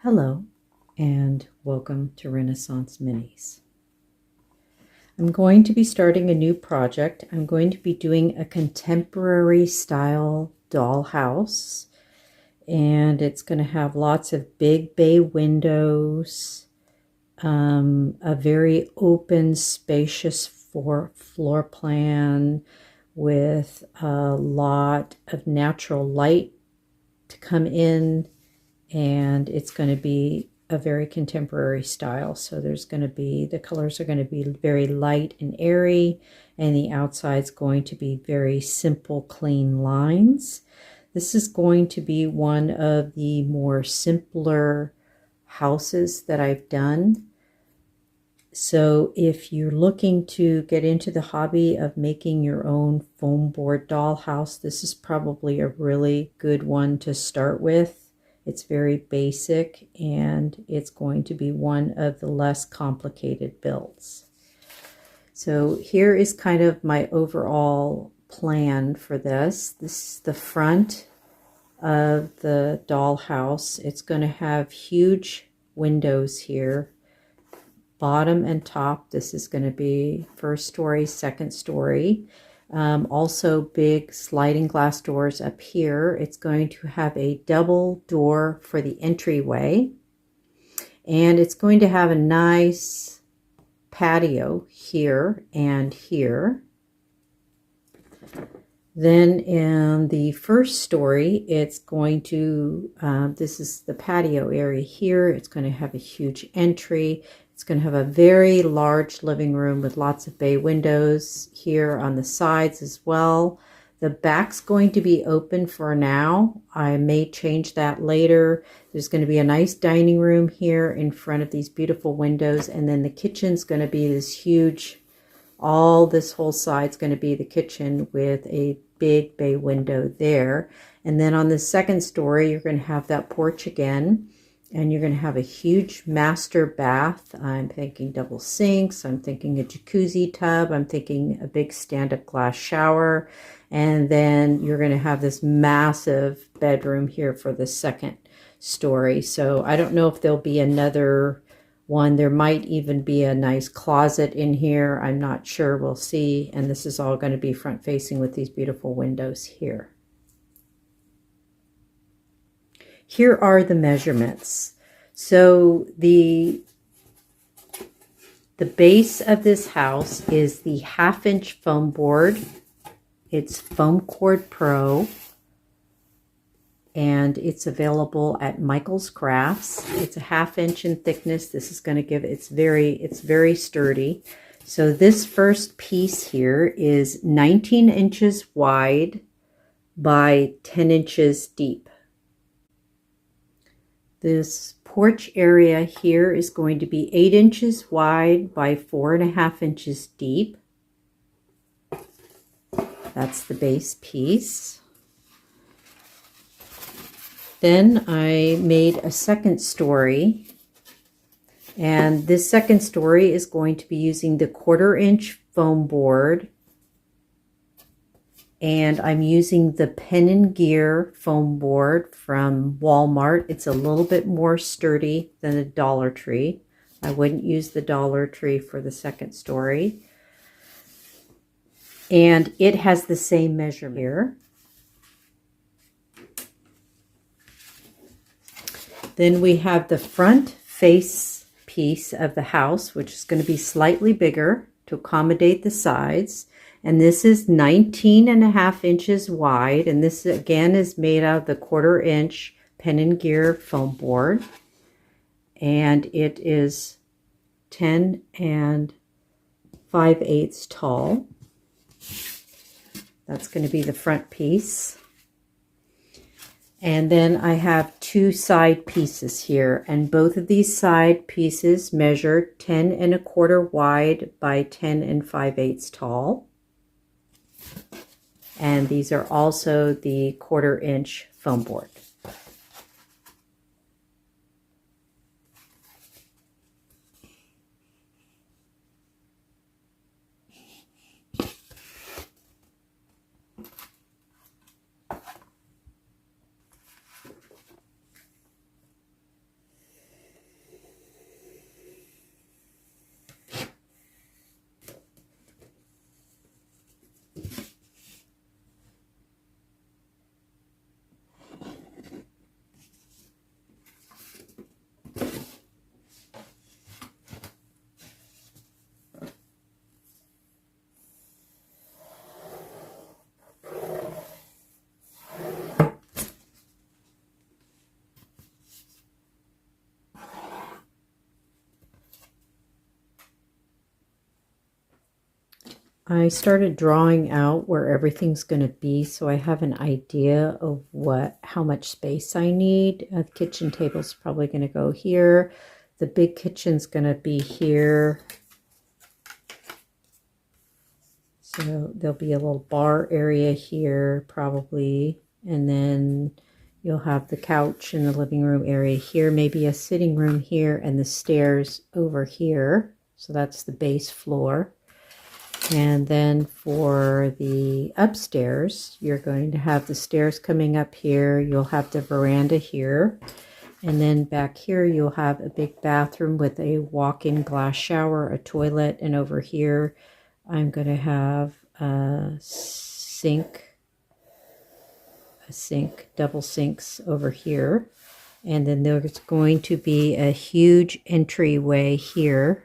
Hello and welcome to Renaissance Minis. I'm going to be starting a new project. I'm going to be doing a contemporary style dollhouse, and it's going to have lots of big bay windows, a very open, spacious floor plan with a lot of natural light to come in, and it's going to be a very contemporary style. So there's going to be, the colors are going to be very light and airy, and the outside's going to be very simple, clean lines. This is going to be one of the more simpler houses that I've done. So if you're looking to get into the hobby of making your own foam board dollhouse, this is probably a really good one to start with. It's very basic, and it's going to be one of the less complicated builds. So here is kind of my overall plan for this. This is the front of the dollhouse. It's going to have huge windows here, bottom and top. This is going to be first story, second story. Also big sliding glass doors up here. It's going to have a double door for the entryway, and it's going to have a nice patio here and here. Then in the first story, it's going to, this is the patio area here. It's going to have a huge entry. It's going to have a very large living room with lots of bay windows here on the sides as well. The back's going to be open for now. I may change that later. There's going to be a nice dining room here in front of these beautiful windows. And then the kitchen's going to be this huge, all this whole side's going to be the kitchen with a big bay window there. And then on the second story, you're going to have that porch again. And you're going to have a huge master bath. I'm thinking double sinks. I'm thinking a jacuzzi tub. I'm thinking a big stand-up glass shower. And then you're going to have this massive bedroom here for the second story. So I don't know if there'll be another one. There might even be a nice closet in here. I'm not sure. We'll see. And this is all going to be front-facing with these beautiful windows here. Here are the measurements. So the base of this house is the 1/2-inch foam board. It's Foam Cord Pro, and it's available at Michael's Crafts. It's a 1/2 inch in thickness. This is going to give, it's very sturdy. So this first piece here is 19 inches wide by 10 inches deep. This porch area here is going to be 8 inches wide by 4.5 inches deep. That's the base piece. Then I made a second story, and this second story is going to be using the 1/4 inch foam board, and I'm using the Pen & Gear foam board from Walmart. It's a little bit more sturdy than the Dollar Tree. I wouldn't use the Dollar Tree for the second story. And it has the same measurement here. Then we have the front face piece of the house, which is going to be slightly bigger to accommodate the sides. And this is 19.5 inches wide. And this again is made out of the 1/4 inch Pen & Gear foam board. And it is 10 5/8 tall. That's going to be the front piece. And then I have two side pieces here, and both of these side pieces measure 10 1/4 wide by 10 5/8 tall. And these are also the 1/4 inch foam board. I started drawing out where everything's going to be, so I have an idea of how much space I need. The kitchen table's probably going to go here. The big kitchen's going to be here. So there'll be a little bar area here probably, and then you'll have the couch in the living room area here, maybe a sitting room here, and the stairs over here. So that's the base floor. And then for the upstairs, you're going to have the stairs coming up here. You'll have the veranda here. And then back here, you'll have a big bathroom with a walk-in glass shower, a toilet, and over here, I'm going to have a sink, double sinks over here. And then there's going to be a huge entryway here,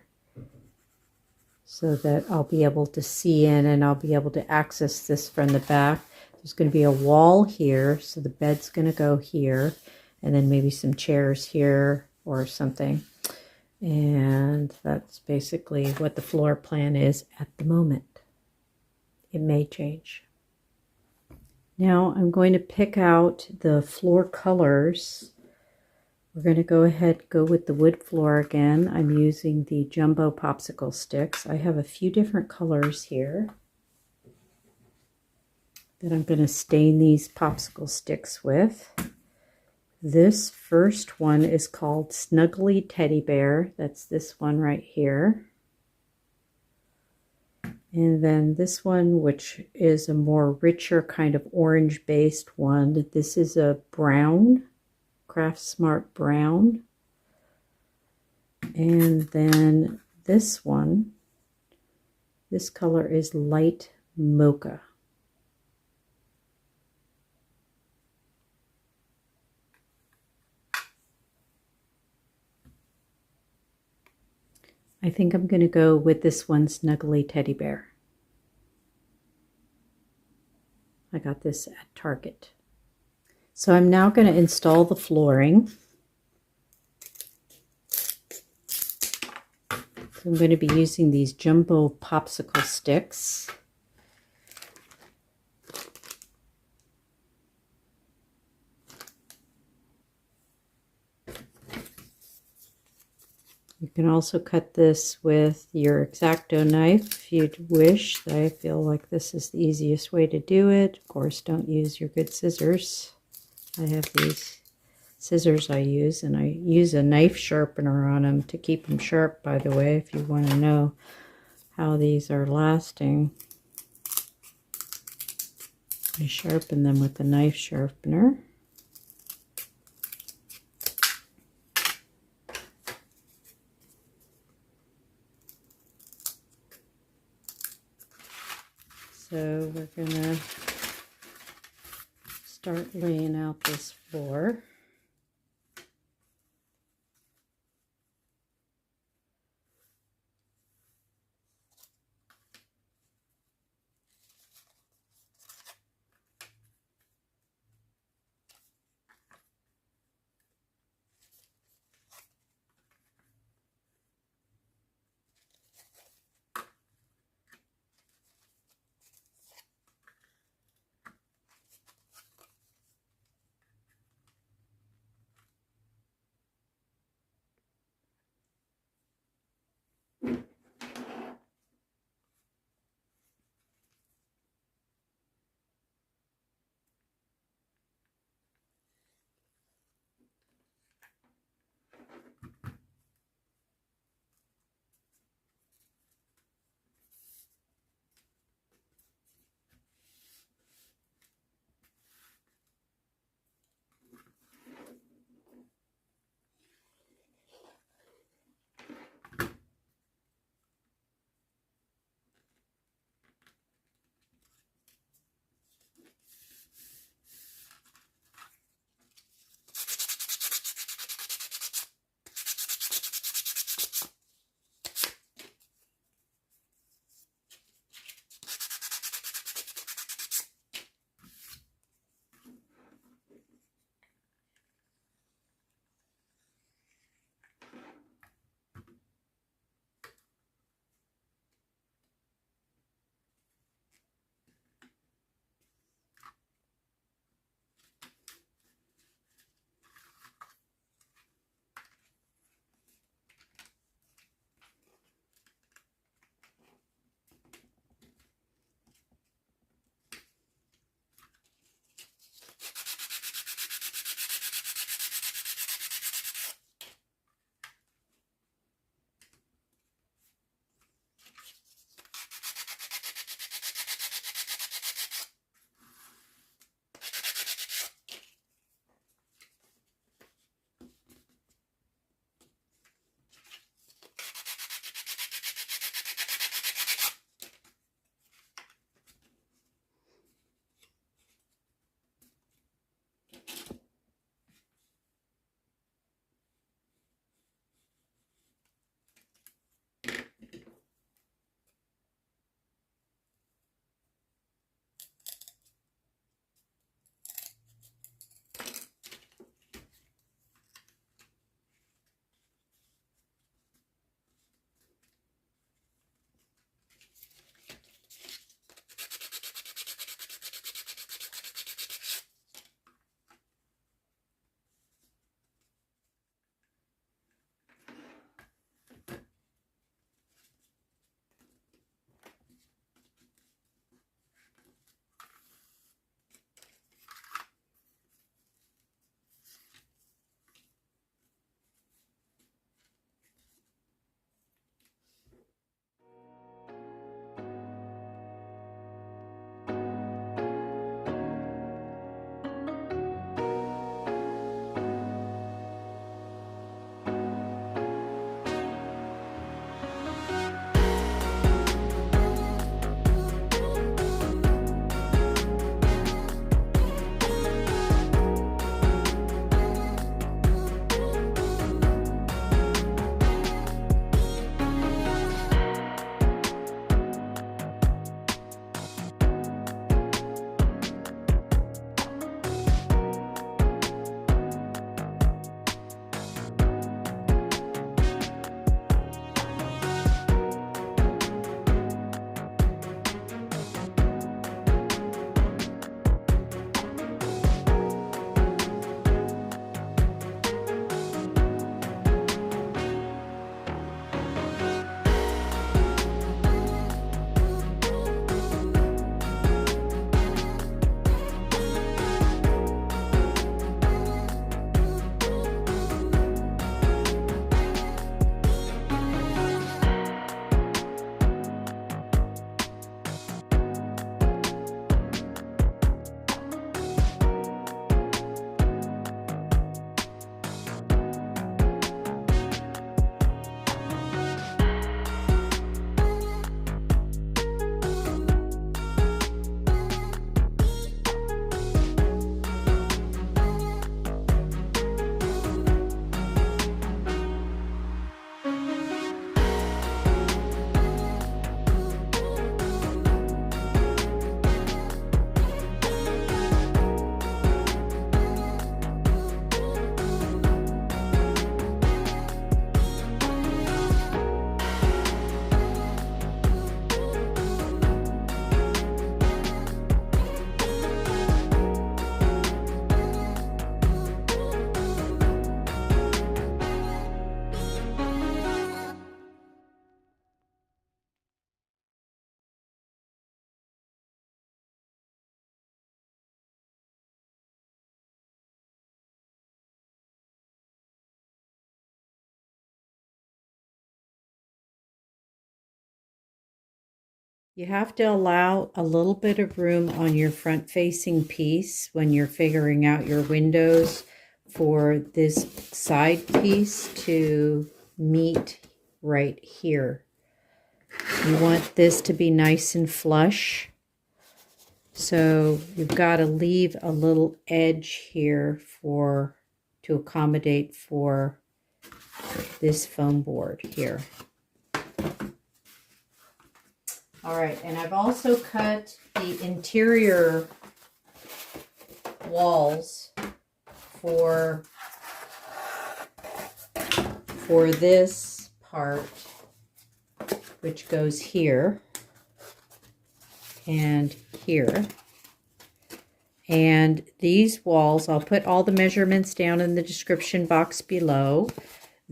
so that I'll be able to see in and I'll be able to access this from the back. There's going to be a wall here, so the bed's going to go here, and then maybe some chairs here or something. And that's basically what the floor plan is at the moment. It may change. Now I'm going to pick out the floor colors. We're going to go ahead, go with the wood floor again. I'm using the jumbo popsicle sticks. I have a few different colors here that I'm going to stain these popsicle sticks with. This first one is called Snuggly Teddy Bear. That's this one right here. And then this one, which is a more richer kind of orange-based one. This is a brown. Craft Smart Brown. And then this one, this color is Light Mocha. I think I'm going to go with this one, Snuggly Teddy Bear. I got this at Target. So I'm now going to install the flooring. So I'm going to be using these jumbo popsicle sticks. You can also cut this with your X-Acto knife if you'd wish. I feel like this is the easiest way to do it. Of course, don't use your good scissors. I have these scissors I use, and I use a knife sharpener on them to keep them sharp, by the way, if you want to know how these are lasting. I sharpen them with the knife sharpener. So we're going to start laying out this floor. You have to allow a little bit of room on your front-facing piece when you're figuring out your windows for this side piece to meet right here. You want this to be nice and flush. So you've got to leave a little edge here to accommodate for this foam board here. All right, and I've also cut the interior walls for this part, which goes here and here. And these walls, I'll put all the measurements down in the description box below.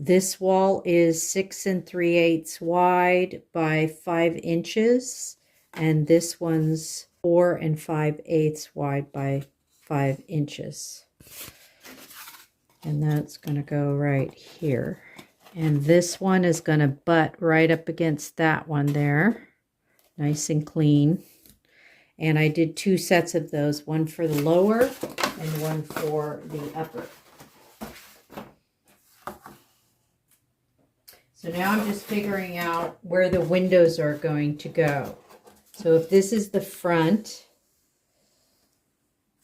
This wall is 6 3/8 wide by 5 inches, and this one's 4 5/8 wide by 5 inches. And that's going to go right here. And this one is going to butt right up against that one there. Nice and clean. And I did 2 sets of those, one for the lower and one for the upper. So now I'm just figuring out where the windows are going to go. So if this is the front,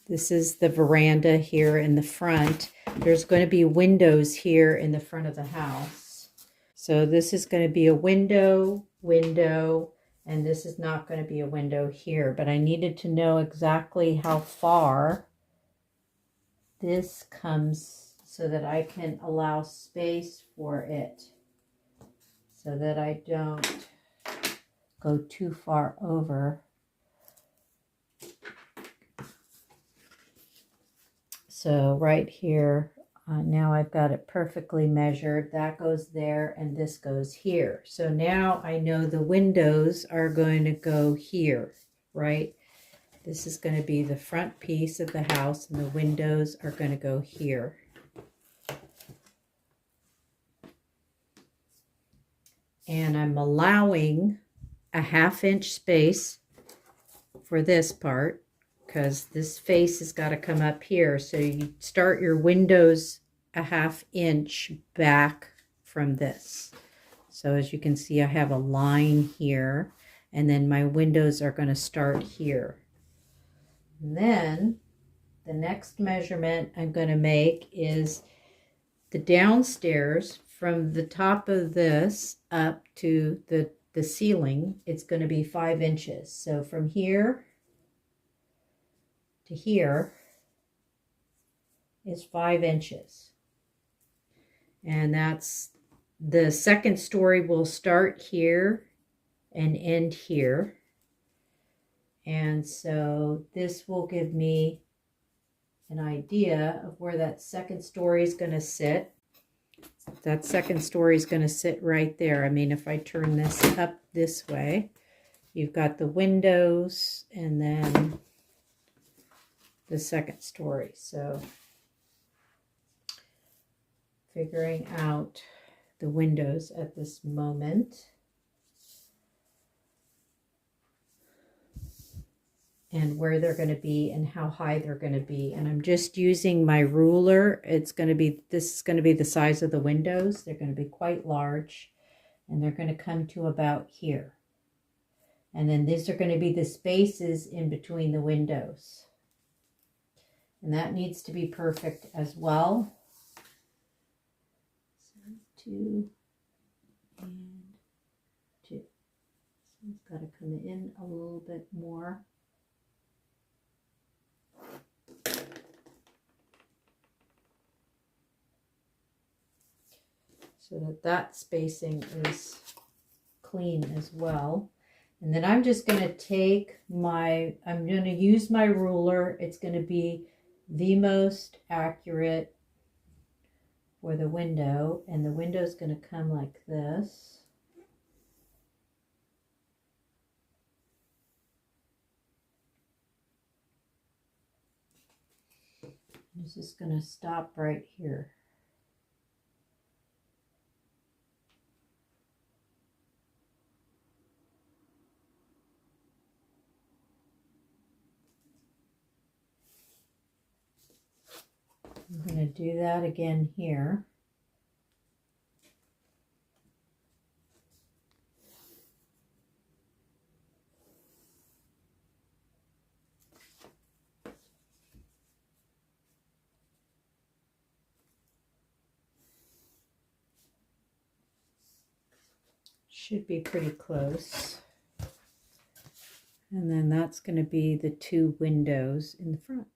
this is the veranda here in the front, there's going to be windows here in the front of the house. So this is going to be a window, and this is not going to be a window here. But I needed to know exactly how far this comes so that I can allow space for it, so that I don't go too far over. So right here, now I've got it perfectly measured. That goes there and this goes here. So now I know the windows are going to go here, right? This is going to be the front piece of the house and the windows are going to go here. And I'm allowing a 1/2 inch space for this part, because this face has got to come up here. So you start your windows a 1/2 inch back from this. So as you can see, I have a line here, and then my windows are going to start here. And then the next measurement I'm going to make is the downstairs from the top of this up to the ceiling. It's going to be 5 inches. So from here to here is 5 inches. And that's the second story will start here and end here. And so this will give me an idea of where that second story is going to sit. That second story is going to sit right there. I mean, if I turn this up this way, you've got the windows and then the second story. So figuring out the windows at this moment. And where they're going to be and how high they're going to be. And I'm just using my ruler. This is going to be the size of the windows. They're going to be quite large, and they're going to come to about here. And then these are going to be the spaces in between the windows. And that needs to be perfect as well. So 2 and 2. So it's got to come in a little bit more. So that spacing is clean as well. And then I'm just going to take I'm going to use my ruler. It's going to be the most accurate for the window. And the window is going to come like this. This is going to stop right here. I'm going to do that again here. Should be pretty close. And then that's going to be the 2 windows in the front.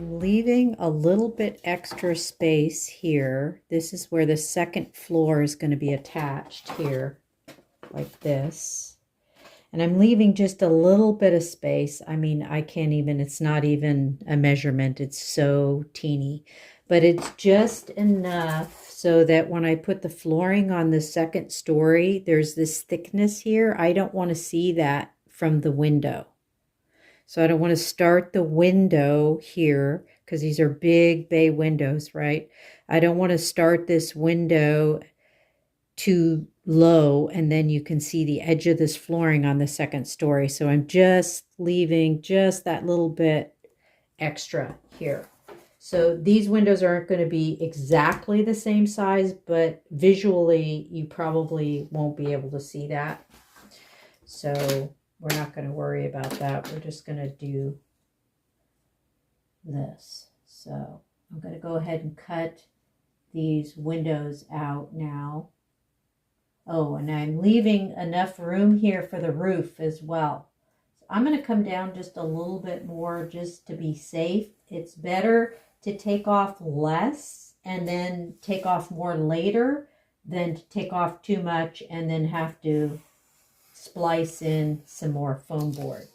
Leaving a little bit extra space here. This is where the second floor is going to be attached here, like this. And I'm leaving just a little bit of space. I mean, I can't even, it's not even a measurement. It's so teeny. But it's just enough so that when I put the flooring on the second story, there's this thickness here. I don't want to see that from the window. So I don't want to start the window here because these are big bay windows, right? I don't want to start this window too low and then you can see the edge of this flooring on the second story. So I'm just leaving just that little bit extra here. So these windows aren't going to be exactly the same size, but visually you probably won't be able to see that. So we're not going to worry about that. We're just going to do this. So I'm going to go ahead and cut these windows out now. Oh, and I'm leaving enough room here for the roof as well. So I'm going to come down just a little bit more just to be safe. It's better to take off less and then take off more later than to take off too much and then have to splice in some more foam board.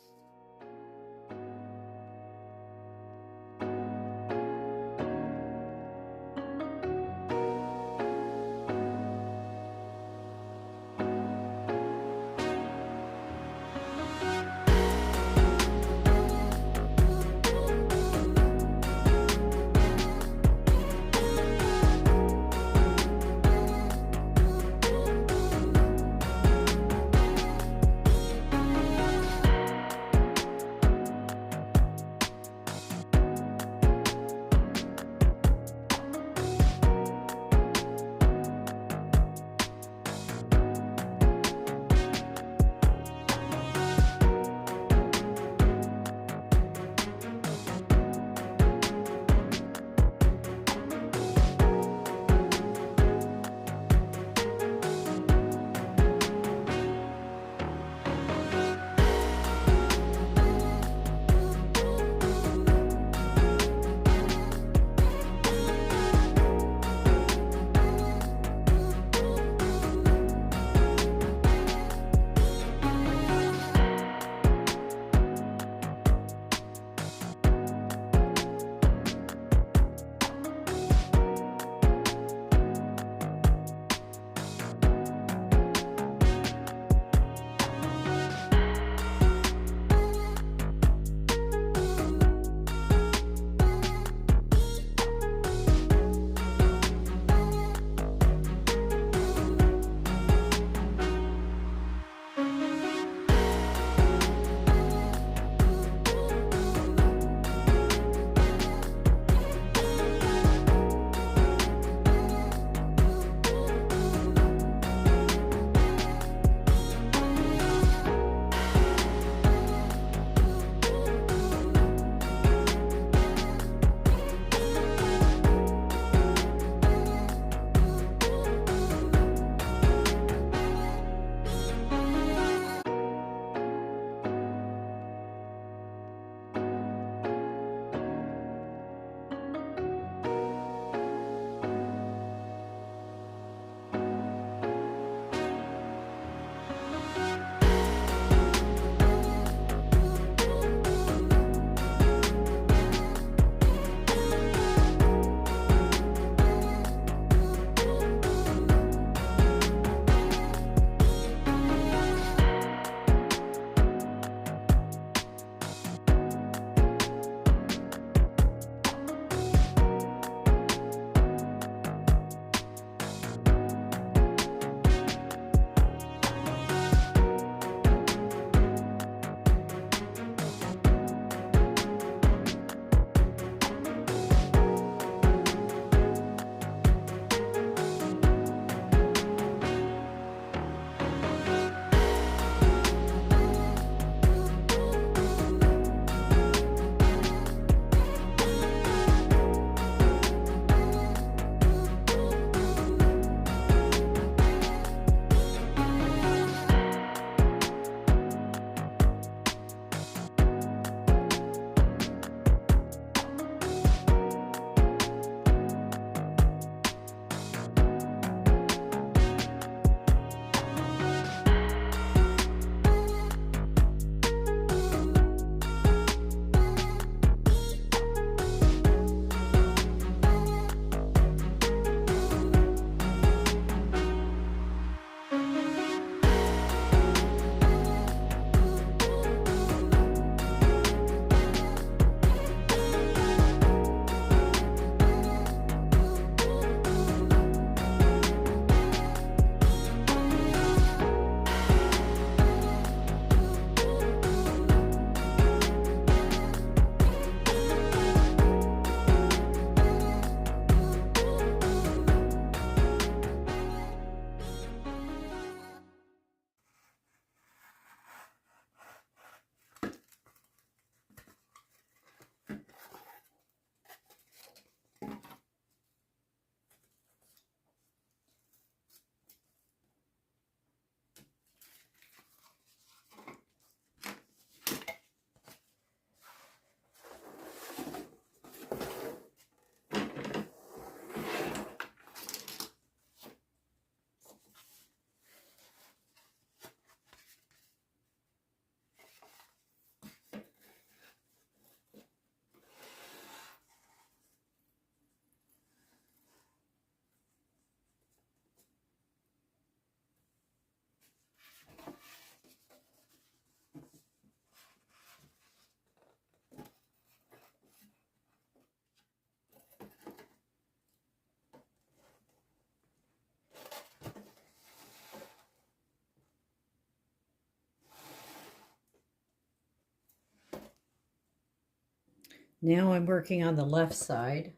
Now I'm working on the left side,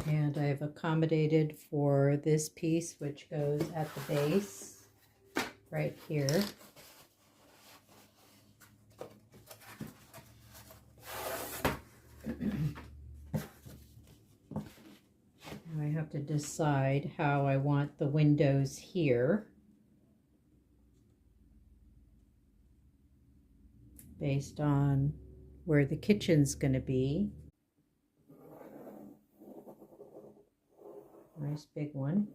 and I've accommodated for this piece, which goes at the base right here. Now I have to decide how I want the windows here based on where the kitchen's going to be. Nice big one.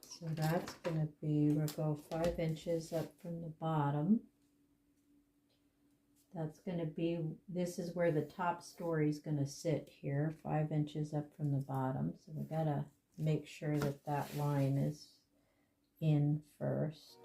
So that's going to be, we'll go 5 inches up from the bottom. That's going to be, this is where the top story is going to sit here, 5 inches up from the bottom. So we got to make sure that that line is in first.